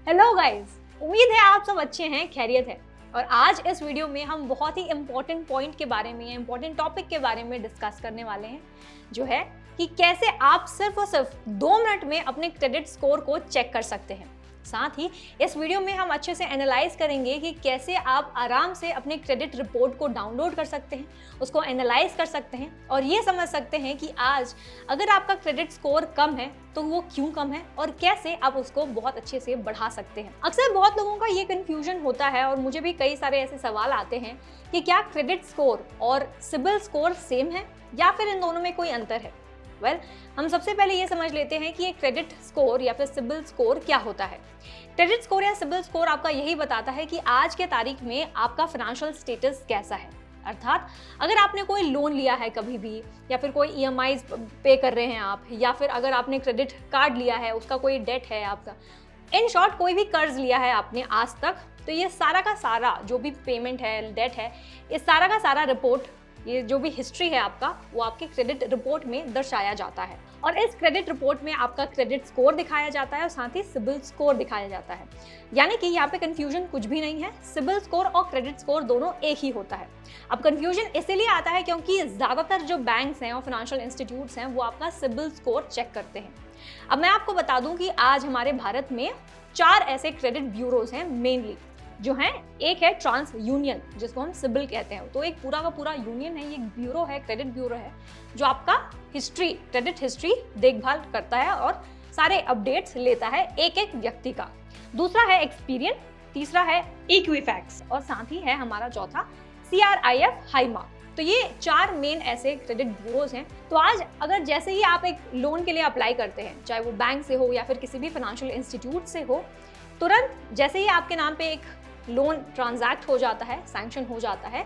Hello guys, उम्मीद है आप सब अच्छे हैं, खैरियत है। और आज इस वीडियो में हम बहुत ही इंपॉर्टेंट पॉइंट के बारे में, इंपॉर्टेंट टॉपिक के बारे में डिस्कस करने वाले हैं, जो है कि कैसे आप सिर्फ और सिर्फ 2 मिनट में अपने क्रेडिट स्कोर को चेक कर सकते हैं। साथ ही इस वीडियो में हम अच्छे से एनालाइज करेंगे कि कैसे आप आराम से अपने क्रेडिट रिपोर्ट को डाउनलोड कर सकते हैं, उसको एनालाइज कर सकते हैं और ये समझ सकते हैं कि आज अगर आपका क्रेडिट स्कोर कम है तो वो क्यों कम है और कैसे आप उसको बहुत अच्छे से बढ़ा सकते हैं। अक्सर बहुत लोगों का ये कंफ्यूजन होता है और मुझे भी कई सारे ऐसे सवाल आते हैं कि क्या क्रेडिट स्कोर और सिबिल स्कोर सेम है या फिर इन दोनों में कोई अंतर है। हम सबसे पहले ये समझ लेते हैं कि ये क्रेडिट स्कोर या फिर सिबिल स्कोर क्या होता है। क्रेडिट स्कोर या सिबिल स्कोर आपका यही बताता है कि आज के तारीख में आपका फाइनेंशियल स्टेटस कैसा है। अर्थात अगर आपने कोई लोन लिया है कभी भी, या फिर कोई ईएमआईज पे कर रहे हैं आप, या फिर अगर आपने क्रेडिट कार्ड लिया है, उसका कोई डेट है आपका, इन शॉर्ट कोई भी कर्ज लिया है आपने आज तक, तो ये सारा का सारा जो भी पेमेंट है, डेट है, इस सारा का सारा रिपोर्ट, ये जो भी हिस्ट्री है आपका, वो आपके क्रेडिट रिपोर्ट में दर्शाया जाता है। और इस क्रेडिट रिपोर्ट में आपका क्रेडिट स्कोर दिखाया जाता है और साथ ही सिबिल स्कोर दिखाया जाता है। यानी कि यहाँ पे कंफ्यूजन कुछ भी नहीं है, सिबिल स्कोर और क्रेडिट स्कोर दोनों एक ही होता है। अब कंफ्यूजन इसीलिए आता है क्योंकि ज्यादातर जो बैंक्स हैं और फाइनेंशियल इंस्टीट्यूट्स हैं वो आपका सिबिल स्कोर चेक करते हैं। अब मैं आपको बता दूं कि आज हमारे भारत में 4 ऐसे क्रेडिट ब्यूरोज हैं मेनली, जो हैं। एक है ट्रांस यूनियन, जिसको हम सिबिल कहते हैं, तो एक पूरा का पूरा यूनियन है, ये ब्यूरो है, क्रेडिट ब्यूरो है, जो आपका हिस्ट्री, क्रेडिट हिस्ट्री देखभाल करता है और सारे अपडेट्स लेता है एक एक व्यक्ति का। दूसरा है एक्सपीरियन, तीसरा है इक्विफैक्स और साथ ही है हमारा चौथा CRIF हाइमा। तो ये 4 मेन ऐसे क्रेडिट ब्यूरोज हैं। तो आज अगर जैसे ही आप एक लोन के लिए अप्लाई करते हैं, चाहे वो बैंक से हो या फिर किसी भी फाइनेंशियल इंस्टीट्यूट से हो, तुरंत जैसे ही आपके नाम पे एक लोन ट्रांजैक्ट हो जाता है, सैंक्शन हो जाता है,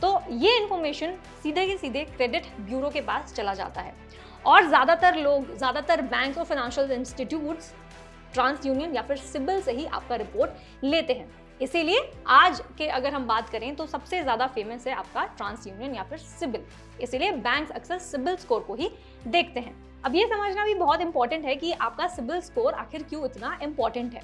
तो ये इन्फॉर्मेशन सीधे के सीधे क्रेडिट ब्यूरो के पास चला जाता है। और ज़्यादातर बैंक और फाइनेंशियल इंस्टीट्यूट्स ट्रांस यूनियन या फिर सिबिल से ही आपका रिपोर्ट लेते हैं। इसीलिए आज के अगर हम बात करें तो सबसे ज़्यादा फेमस है आपका ट्रांस यूनियन या फिर सिबिल। इसीलिए बैंक्स अक्सर सिबिल स्कोर को ही देखते हैं। अब ये समझना भी बहुत इंपॉर्टेंट है कि आपका सिबिल स्कोर आखिर क्यों इतना इंपॉर्टेंट है।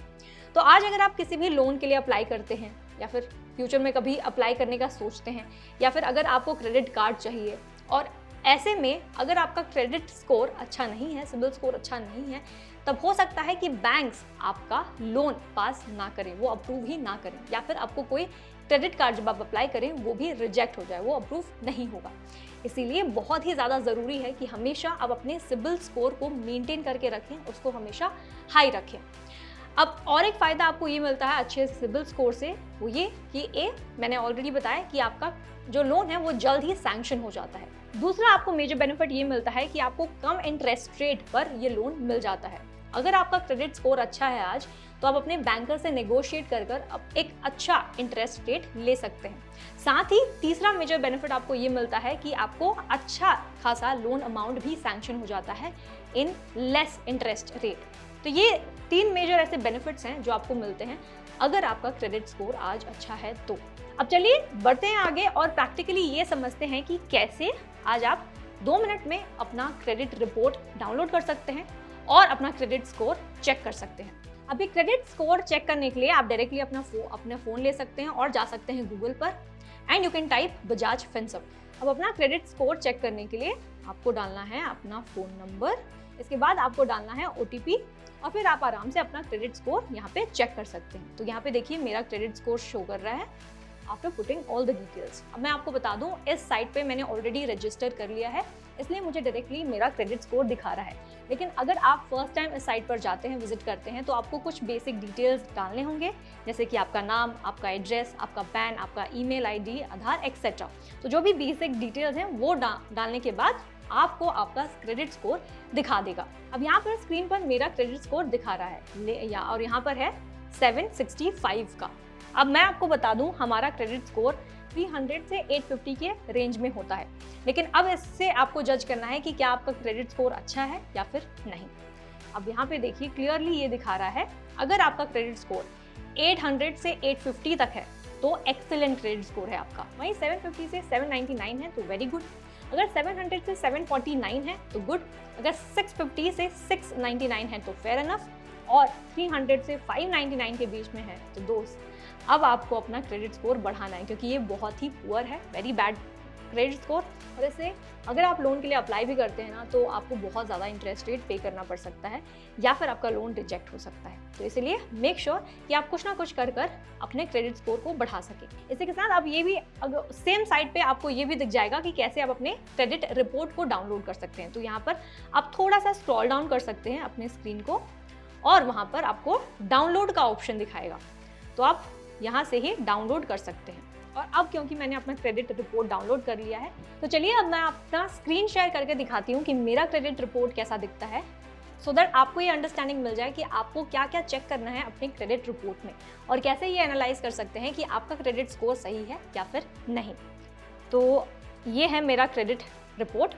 तो आज अगर आप किसी भी लोन के लिए अप्लाई करते हैं या फिर फ्यूचर में कभी अप्लाई करने का सोचते हैं, या फिर अगर आपको क्रेडिट कार्ड चाहिए, और ऐसे में अगर आपका क्रेडिट स्कोर अच्छा नहीं है, सिबिल स्कोर अच्छा नहीं है, तब हो सकता है कि बैंक्स आपका लोन पास ना करें, वो अप्रूव ही ना करें, या फिर आपको कोई क्रेडिट कार्ड जब आप अप्लाई करें वो भी रिजेक्ट हो जाए, वो अप्रूव नहीं होगा। इसीलिए बहुत ही ज़्यादा ज़रूरी है कि हमेशा आप अपने सिबिल स्कोर को मेंटेन करके रखें, उसको हमेशा हाई रखें। अब और एक फ़ायदा आपको ये मिलता है अच्छे सिबिल स्कोर से, वो ये कि मैंने ऑलरेडी बताया कि आपका जो लोन है वो जल्द ही सैंक्शन हो जाता है। दूसरा आपको मेजर बेनिफिट ये मिलता है कि आपको कम इंटरेस्ट रेट पर ये लोन मिल जाता है। अगर आपका क्रेडिट स्कोर अच्छा है आज, तो आप अपने बैंकर से नेगोशिएट कर एक अच्छा इंटरेस्ट रेट ले सकते हैं। साथ ही तीसरा मेजर बेनिफिट आपको ये मिलता है कि आपको अच्छा खासा लोन अमाउंट भी सैंक्शन हो जाता है इन लेस इंटरेस्ट रेट। तो ये 3 मेजर ऐसे बेनिफिट्स हैं जो आपको मिलते हैं अगर आपका क्रेडिट स्कोर आज अच्छा है तो। अब चलिए बढ़ते हैं आगे और प्रैक्टिकली ये समझते हैं कि कैसे आज आप 2 मिनट में अपना क्रेडिट रिपोर्ट डाउनलोड कर सकते हैं और अपना क्रेडिट स्कोर चेक कर सकते हैं। अभी क्रेडिट स्कोर चेक करने के लिए आप डायरेक्टली अपना फ़ोन ले सकते हैं और जा सकते हैं गूगल पर, and you can type Bajaj Finserv. अब अपना क्रेडिट स्कोर चेक करने के लिए आपको डालना है अपना फ़ोन नंबर, इसके बाद आपको डालना है OTP, और फिर आप आराम से अपना क्रेडिट स्कोर यहाँ पे चेक कर सकते हैं। तो यहाँ पे देखिए मेरा क्रेडिट स्कोर शो कर रहा है after putting all the details. अब मैं आपको बता दूं, इस साइट पे मैंने ऑलरेडी रजिस्टर कर लिया है, इसलिए मुझे डायरेक्टली मेरा क्रेडिट स्कोर दिखा रहा है। लेकिन अगर आप फर्स्ट टाइम इस साइट पर जाते हैं, विजिट करते हैं, तो आपको कुछ बेसिक डिटेल्स डालने होंगे, जैसे कि आपका नाम, आपका एड्रेस, आपका पैन, आपका ईमेल ID, आधार एक्सेट्रा। तो जो भी बेसिक डिटेल्स हैं वो डालने के बाद आपको आपका क्रेडिट स्कोर दिखा देगा। अब यहाँ पर स्क्रीन पर मेरा क्रेडिट स्कोर दिखा रहा है और यहाँ पर है 765 का। अब मैं आपको बता दूं, हमारा क्रेडिट स्कोर 300 से 850 के रेंज में होता है। लेकिन अब इससे आपको जज करना है कि क्या आपका क्रेडिट स्कोर अच्छा है या फिर नहीं। अब यहाँ पे देखिए क्लियरली ये दिखा रहा है, अगर आपका क्रेडिट स्कोर 800 से 850 तक है तो एक्सीलेंट क्रेडिट स्कोर है आपका। वहीं 750 से 799 है तो वेरी गुड। अगर 700 से 749 है तो गुड। अगर 650 से 699 है तो फेयर इनफ। और 300 से 599 के बीच में है तो दोस्त अब आपको अपना क्रेडिट स्कोर बढ़ाना है, क्योंकि ये बहुत ही पुअर है, वेरी बैड क्रेडिट स्कोर। और इससे अगर आप लोन के लिए अप्लाई भी करते हैं ना तो आपको बहुत ज़्यादा इंटरेस्ट रेट पे करना पड़ सकता है या फिर आपका लोन रिजेक्ट हो सकता है। तो इसलिए मेक श्योर कि आप कुछ ना कुछ कर अपने क्रेडिट स्कोर को बढ़ा सकें। इसी के साथ आप ये भी सेम साइट पे आपको ये भी दिख जाएगा कि कैसे आप अपने क्रेडिट रिपोर्ट को डाउनलोड कर सकते हैं। तो यहाँ पर आप थोड़ा सा स्क्रॉल डाउन कर सकते हैं अपने स्क्रीन को और वहाँ पर आपको डाउनलोड का ऑप्शन दिखाएगा, तो आप यहाँ से ही डाउनलोड कर सकते हैं। और अब क्योंकि मैंने अपना क्रेडिट रिपोर्ट डाउनलोड कर लिया है तो चलिए अब मैं अपना स्क्रीन शेयर करके दिखाती हूँ कि मेरा क्रेडिट रिपोर्ट कैसा दिखता है, सो दैट आपको ये अंडरस्टैंडिंग मिल जाए कि आपको क्या क्या चेक करना है अपने क्रेडिट रिपोर्ट में और कैसे ये एनालाइज कर सकते हैं कि आपका क्रेडिट स्कोर सही है या फिर नहीं। तो ये है मेरा क्रेडिट रिपोर्ट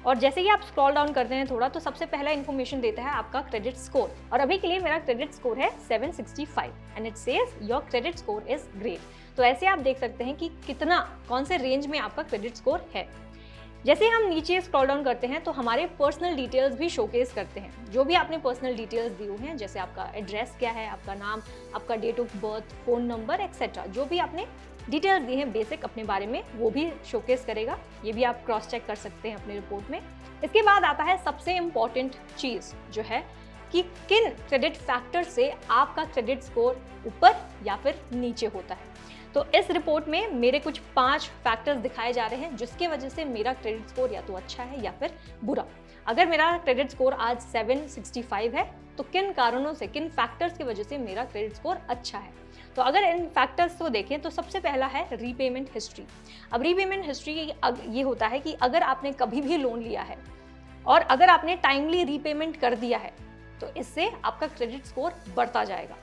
और जैसे ही आप स्क्रॉल डाउन करते हैं थोड़ा तो सबसे पहला इन्फॉर्मेशन देता है आपका क्रेडिट स्कोर। और अभी के लिए मेरा क्रेडिट स्कोर है 765 and it says your credit score is great. तो ऐसे आप देख सकते हैं कि कितना कौन से रेंज में आपका क्रेडिट स्कोर है। जैसे हम नीचे स्क्रॉल डाउन करते हैं तो हमारे पर्सनल डिटेल्स भी शोकेस करते हैं, जो भी आपने पर्सनल डिटेल्स दिए हुए हैं, जैसे आपका एड्रेस क्या है, आपका नाम, आपका date of birth, phone number etcetera, जो भी आपने डिटेल्स दी हैं बेसिक अपने बारे में वो भी शोकेस करेगा। ये भी आप क्रॉस चेक कर सकते हैं अपने रिपोर्ट में। इसके बाद आता है सबसे इम्पॉर्टेंट चीज़ जो है कि किन क्रेडिट फैक्टर से आपका क्रेडिट स्कोर ऊपर या फिर नीचे होता है। तो इस रिपोर्ट में मेरे कुछ 5 फैक्टर्स दिखाए जा रहे हैं जिसके वजह से मेरा क्रेडिट स्कोर या तो अच्छा है या फिर बुरा। अगर मेरा क्रेडिट स्कोर आज 765 है तो किन कारणों से, किन फैक्टर्स की वजह से मेरा क्रेडिट स्कोर अच्छा है। तो अगर इन फैक्टर्स को देखें तो सबसे पहला है रीपेमेंट हिस्ट्री। अब रीपेमेंट हिस्ट्री ये होता है कि अगर आपने कभी भी लोन लिया है और अगर आपने टाइमली रीपेमेंट कर दिया है तो इससे आपका क्रेडिट स्कोर बढ़ता जाएगा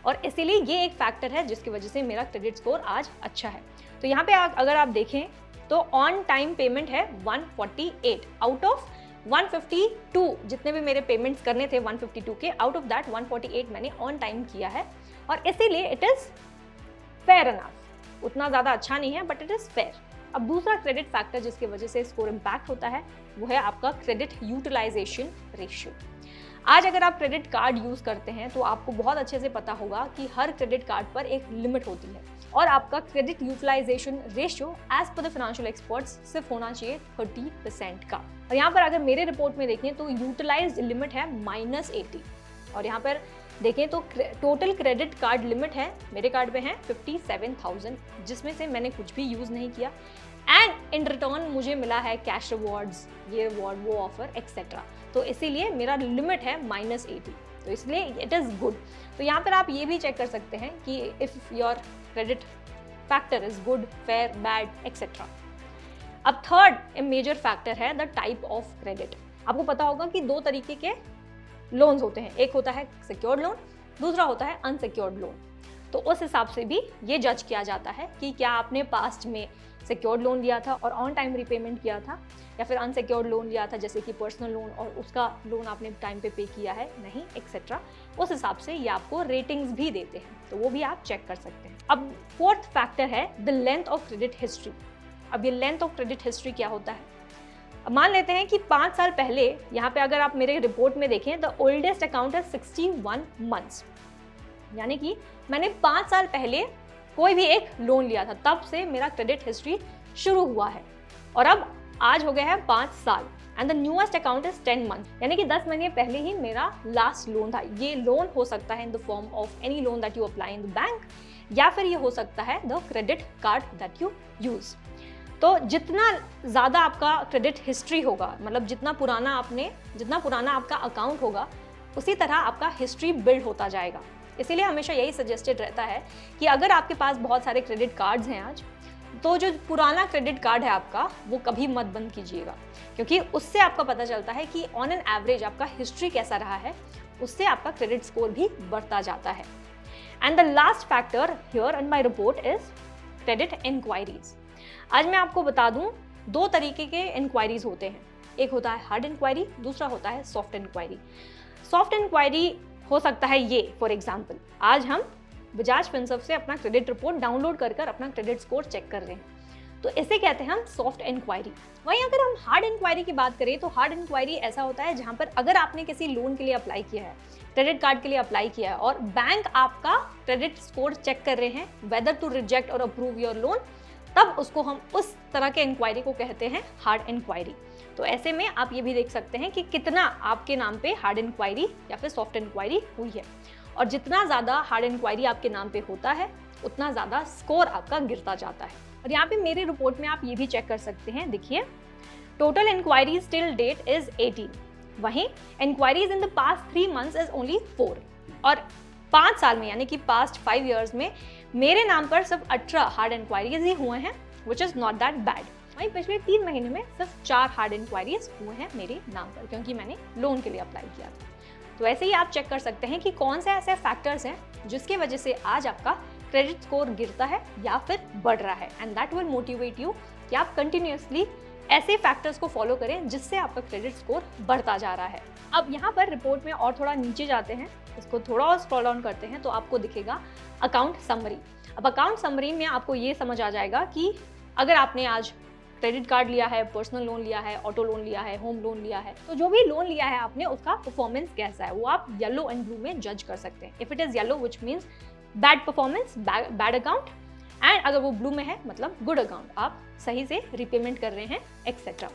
और इसीलिए ये एक फैक्टर है जिसकी वजह से मेरा क्रेडिट स्कोर आज अच्छा है। तो यहाँ पे अगर आप देखें तो ऑन टाइम पेमेंट है 148 आउट ऑफ 152, जितने भी मेरे पेमेंट्स करने थे 152 के, आउट ऑफ दैट 148 मैंने ऑन टाइम किया है और इसीलिए इट इज फेयर इनफ। उतना ज़्यादा अच्छा नहीं है बट इट इज फेयर। अब दूसरा क्रेडिट फैक्टर जिसकी वजह से स्कोर इम्पैक्ट होता है वो है आपका क्रेडिट यूटिलाइजेशन रेशियो। आज अगर आप क्रेडिट कार्ड यूज़ करते हैं तो आपको बहुत अच्छे से पता होगा कि हर क्रेडिट कार्ड पर एक लिमिट होती है और आपका credit utilisation ratio as per the financial experts सिर्फ होना चाहिए 30% का। और यहाँ पर अगर मेरे रिपोर्ट में देखें तो यूटिलाइज्ड लिमिट है -80 और यहाँ पर देखें तो टोटल क्रेडिट कार्ड लिमिट है मेरे कार्ड में है 57,000, जिसमें से मैंने कुछ भी यूज़ नहीं किया एंड इन रिटर्न मुझे मिला है कैश रिवॉर्ड्स, ये रिवॉर्ड, वो ऑफर एक्सेट्रा। तो इसीलिए मेरा लिमिट है -80, तो इसलिए इट इज़ गुड। तो यहाँ पर आप ये भी चेक कर सकते हैं कि if your credit factor is good, fair, bad etcetera. अब थर्ड मेजर फैक्टर है द टाइप ऑफ क्रेडिट। आपको पता होगा कि 2 तरीके के लोन्स होते हैं, एक होता है सिक्योर्ड लोन, दूसरा होता है अनसिक्योर्ड लोन। तो उस हिसाब से भी ये जज किया जाता है कि क्या आपने पास्ट में सिक्योर्ड लोन लिया था और ऑन टाइम रीपेमेंट किया था या फिर अनसिक्योर्ड लोन लिया था जैसे कि पर्सनल लोन और उसका लोन आपने टाइम पे किया है नहीं एक्सेट्रा। उस हिसाब से ये आपको रेटिंग्स भी देते हैं, तो वो भी आप चेक कर सकते हैं। अब फोर्थ फैक्टर है the length of credit history. अब ये लेंथ ऑफ क्रेडिट हिस्ट्री क्या होता है? अब मान लेते हैं कि 5 साल पहले, यहाँ पे अगर आप मेरे रिपोर्ट में देखें द ओल्डेस्ट अकाउंट है 61 मंथ्स, यानी कि मैंने 5 साल पहले कोई भी एक लोन लिया था, तब से मेरा क्रेडिट हिस्ट्री शुरू हुआ है और अब आज हो गया है 5 साल and the newest account is 10 month, यानी कि 10 महीने पहले ही मेरा लास्ट लोन था। ये लोन हो सकता है in the form of any loan that you apply in the bank या फिर ये हो सकता है the credit card that you use. तो जितना ज़्यादा आपका क्रेडिट हिस्ट्री होगा, मतलब जितना पुराना आपका अकाउंट होगा, उसी तरह आपका हिस्ट्री बिल्ड होता जाएगा। इसीलिए हमेशा यही सजेस्टेड रहता है कि अगर आपके पास बहुत सारे क्रेडिट कार्ड्स हैं आज, तो जो पुराना क्रेडिट कार्ड है आपका वो कभी मत बंद कीजिएगा, क्योंकि उससे आपका पता चलता है कि ऑन एन एवरेज आपका हिस्ट्री कैसा रहा है, उससे आपका क्रेडिट स्कोर भी बढ़ता जाता है। And the last factor here in my report is credit inquiries. आज मैं आपको बता दूं 2 तरीके के इंक्वायरीज होते हैं, एक होता है हार्ड इंक्वायरी, दूसरा होता है सॉफ्ट इंक्वायरी। सॉफ्ट इंक्वायरी हो सकता है ये, फॉर एग्जाम्पल आज हम बजाज फिनसर्व से अपना क्रेडिट रिपोर्ट डाउनलोड कर अपना क्रेडिट स्कोर चेक कर रहे हैं, तो इसे कहते हैं हम सॉफ्ट इंक्वायरी। वहीं अगर हम हार्ड इंक्वायरी की बात करें तो हार्ड इंक्वायरी ऐसा होता है जहां पर अगर आपने किसी लोन के लिए अप्लाई किया है, क्रेडिट कार्ड के लिए अप्लाई किया है और बैंक आपका क्रेडिट स्कोर चेक कर रहे हैं वेदर टू रिजेक्ट और अप्रूव योर लोन, तब उसको हम उस तरह के इंक्वायरी को कहते हैं हार्ड इंक्वायरी। तो ऐसे में आप ये भी देख सकते हैं कि कितना आपके नाम पे हार्ड इंक्वायरी या फिर सॉफ्ट इंक्वायरी हुई है, और जितना ज़्यादा हार्ड इंक्वायरी आपके नाम पे होता है उतना ज़्यादा स्कोर आपका गिरता जाता है। और यहाँ पे मेरी रिपोर्ट में आप ये भी चेक कर सकते हैं, देखिए total inquiries till date is 18, वहीं inquiries in the past 3 months is only 4, और 5 साल में यानी कि पास्ट 5 years में मेरे नाम पर सिर्फ 18 हार्ड इंक्वायरीज ही हुए हैं, which is not that bad. वहीं पिछले 3 महीने में सिर्फ 4 हार्ड इंक्वायरीज हुए हैं मेरे नाम पर, क्योंकि मैंने लोन के लिए अप्लाई किया था। तो ऐसे ही आप चेक कर सकते हैं कि कौन से ऐसे फैक्टर्स हैं जिसकी वजह से आज आपका क्रेडिट स्कोर गिरता है या फिर बढ़ रहा है, and that will motivate you कि आप कंटिन्यूअसली ऐसे फैक्टर्स को फॉलो करें जिससे आपका क्रेडिट स्कोर बढ़ता जा रहा है। अब यहाँ पर रिपोर्ट में और थोड़ा नीचे जाते हैं, इसको थोड़ा और स्क्रॉल डाउन करते हैं तो आपको दिखेगा अकाउंट समरी। अब अकाउंट समरी में आपको ये समझ आ जाएगा कि अगर आपने आज क्रेडिट कार्ड लिया है, पर्सनल लोन लिया है, ऑटो लोन लिया है, होम लोन लिया है, तो जो भी लोन लिया है आपने उसका परफॉर्मेंस कैसा है वो आप येलो एंड ब्लू में जज कर सकते हैं। If it is yellow which means bad performance, bad account, and अगर वो ब्लू में है मतलब गुड अकाउंट, आप सही से रिपेमेंट कर रहे हैं एक्सेट्रा।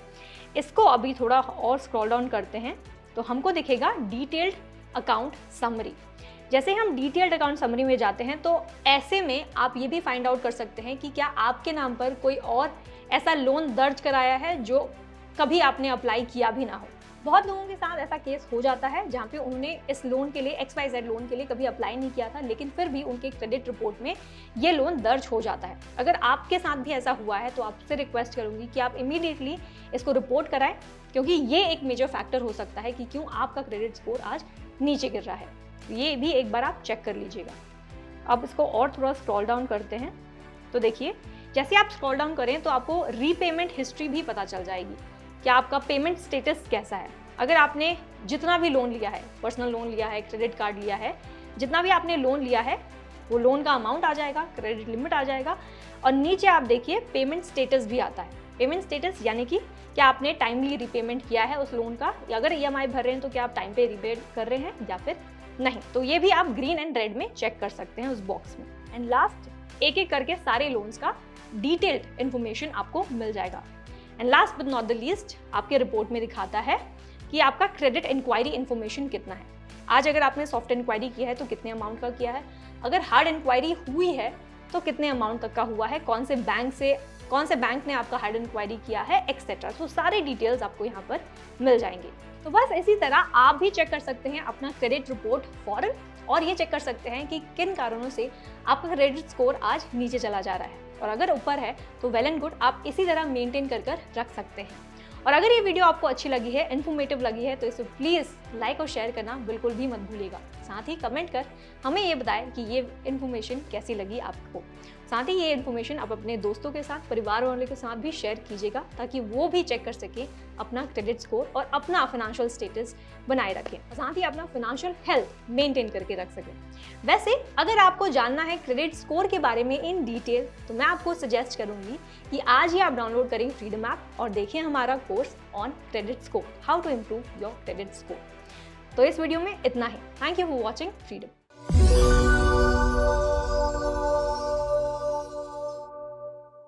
इसको अभी थोड़ा और स्क्रॉल डाउन करते हैं तो हमको दिखेगा डिटेल्ड अकाउंट समरी। जैसे हम डिटेल्ड अकाउंट समरी में जाते हैं तो ऐसे में आप ये भी फाइंड आउट कर सकते हैं कि क्या आपके नाम पर कोई और ऐसा लोन दर्ज कराया है जो कभी आपने अप्लाई किया भी ना हो। बहुत लोगों के साथ ऐसा केस हो जाता है जहाँ पे उन्होंने इस लोन के लिए XYZ लोन के लिए कभी अप्लाई नहीं किया था, लेकिन फिर भी उनके क्रेडिट रिपोर्ट में ये लोन दर्ज हो जाता है। अगर आपके साथ भी ऐसा हुआ है तो आपसे रिक्वेस्ट करूंगी कि आप इमीडिएटली इसको रिपोर्ट कराएं, क्योंकि ये एक मेजर फैक्टर हो सकता है कि क्यों आपका क्रेडिट स्कोर आज नीचे गिर रहा है। ये भी एक बार आप चेक कर लीजिएगा। अब इसको और थोड़ा स्क्रॉल डाउन करते हैं तो देखिए जैसे आप स्क्रॉल डाउन करें तो आपको रीपेमेंट हिस्ट्री भी पता चल जाएगी कि आपका पेमेंट स्टेटस कैसा है। अगर आपने जितना भी लोन लिया है, पर्सनल लोन लिया है, क्रेडिट कार्ड लिया है, जितना भी आपने लोन लिया है वो लोन का अमाउंट आ जाएगा, क्रेडिट लिमिट आ जाएगा, और नीचे आप देखिए पेमेंट स्टेटस भी आता है। पेमेंट स्टेटस यानी कि क्या आपने टाइमली रिपेमेंट किया है उस लोन का, या अगर EMI भर रहे हैं तो क्या आप टाइम पे रिपे कर रहे हैं या फिर नहीं। तो ये भी आप ग्रीन एंड रेड में चेक कर सकते हैं उस बॉक्स में। एंड लास्ट एक एक करके सारे लोन्स का डिटेल्ड इन्फॉर्मेशन आपको मिल जाएगा। And last but not the least आपके रिपोर्ट में दिखाता है कि आपका क्रेडिट इंक्वायरी इन्फॉर्मेशन कितना है। आज अगर आपने सॉफ्ट इंक्वायरी किया है तो कितने अमाउंट का किया है, अगर हार्ड इंक्वायरी हुई है तो कितने अमाउंट तक का हुआ है, कौन से बैंक ने आपका हार्ड इंक्वायरी किया है एक्सेट्रा। तो सारे डिटेल्स आपको यहाँ पर मिल जाएंगे। तो बस इसी तरह आप भी चेक कर सकते हैं अपना क्रेडिट रिपोर्ट फौरन, और ये चेक कर सकते हैं कि किन कारणों से आपका क्रेडिट स्कोर आज नीचे चला जा रहा है, और अगर ऊपर है तो वेल एंड गुड, आप इसी तरह मेंटेन कर रख सकते हैं। और अगर ये वीडियो आपको अच्छी लगी है, इन्फॉर्मेटिव लगी है, तो इसे प्लीज़ लाइक और शेयर करना बिल्कुल भी मत भूलिएगा। साथ ही कमेंट कर हमें ये बताएं कि ये इन्फॉर्मेशन कैसी लगी आपको। साथ ही ये इन्फॉर्मेशन आप अपने दोस्तों के साथ, परिवार वालों के साथ भी शेयर कीजिएगा, ताकि वो भी चेक कर सकें अपना क्रेडिट स्कोर और अपना फाइनेंशियल स्टेटस बनाए रखें, और साथ ही अपना फाइनेंशियल हेल्थ मेंटेन करके रख सकें। वैसे अगर आपको जानना है क्रेडिट स्कोर के बारे में इन डिटेल, तो मैं आपको सजेस्ट करूंगी कि आज ही आप डाउनलोड करें फ्रीडम ऐप और देखें हमारा course on credit score, how to improve your credit score. तो इस वीडियो में इतना ही। Thank you for watching freedom.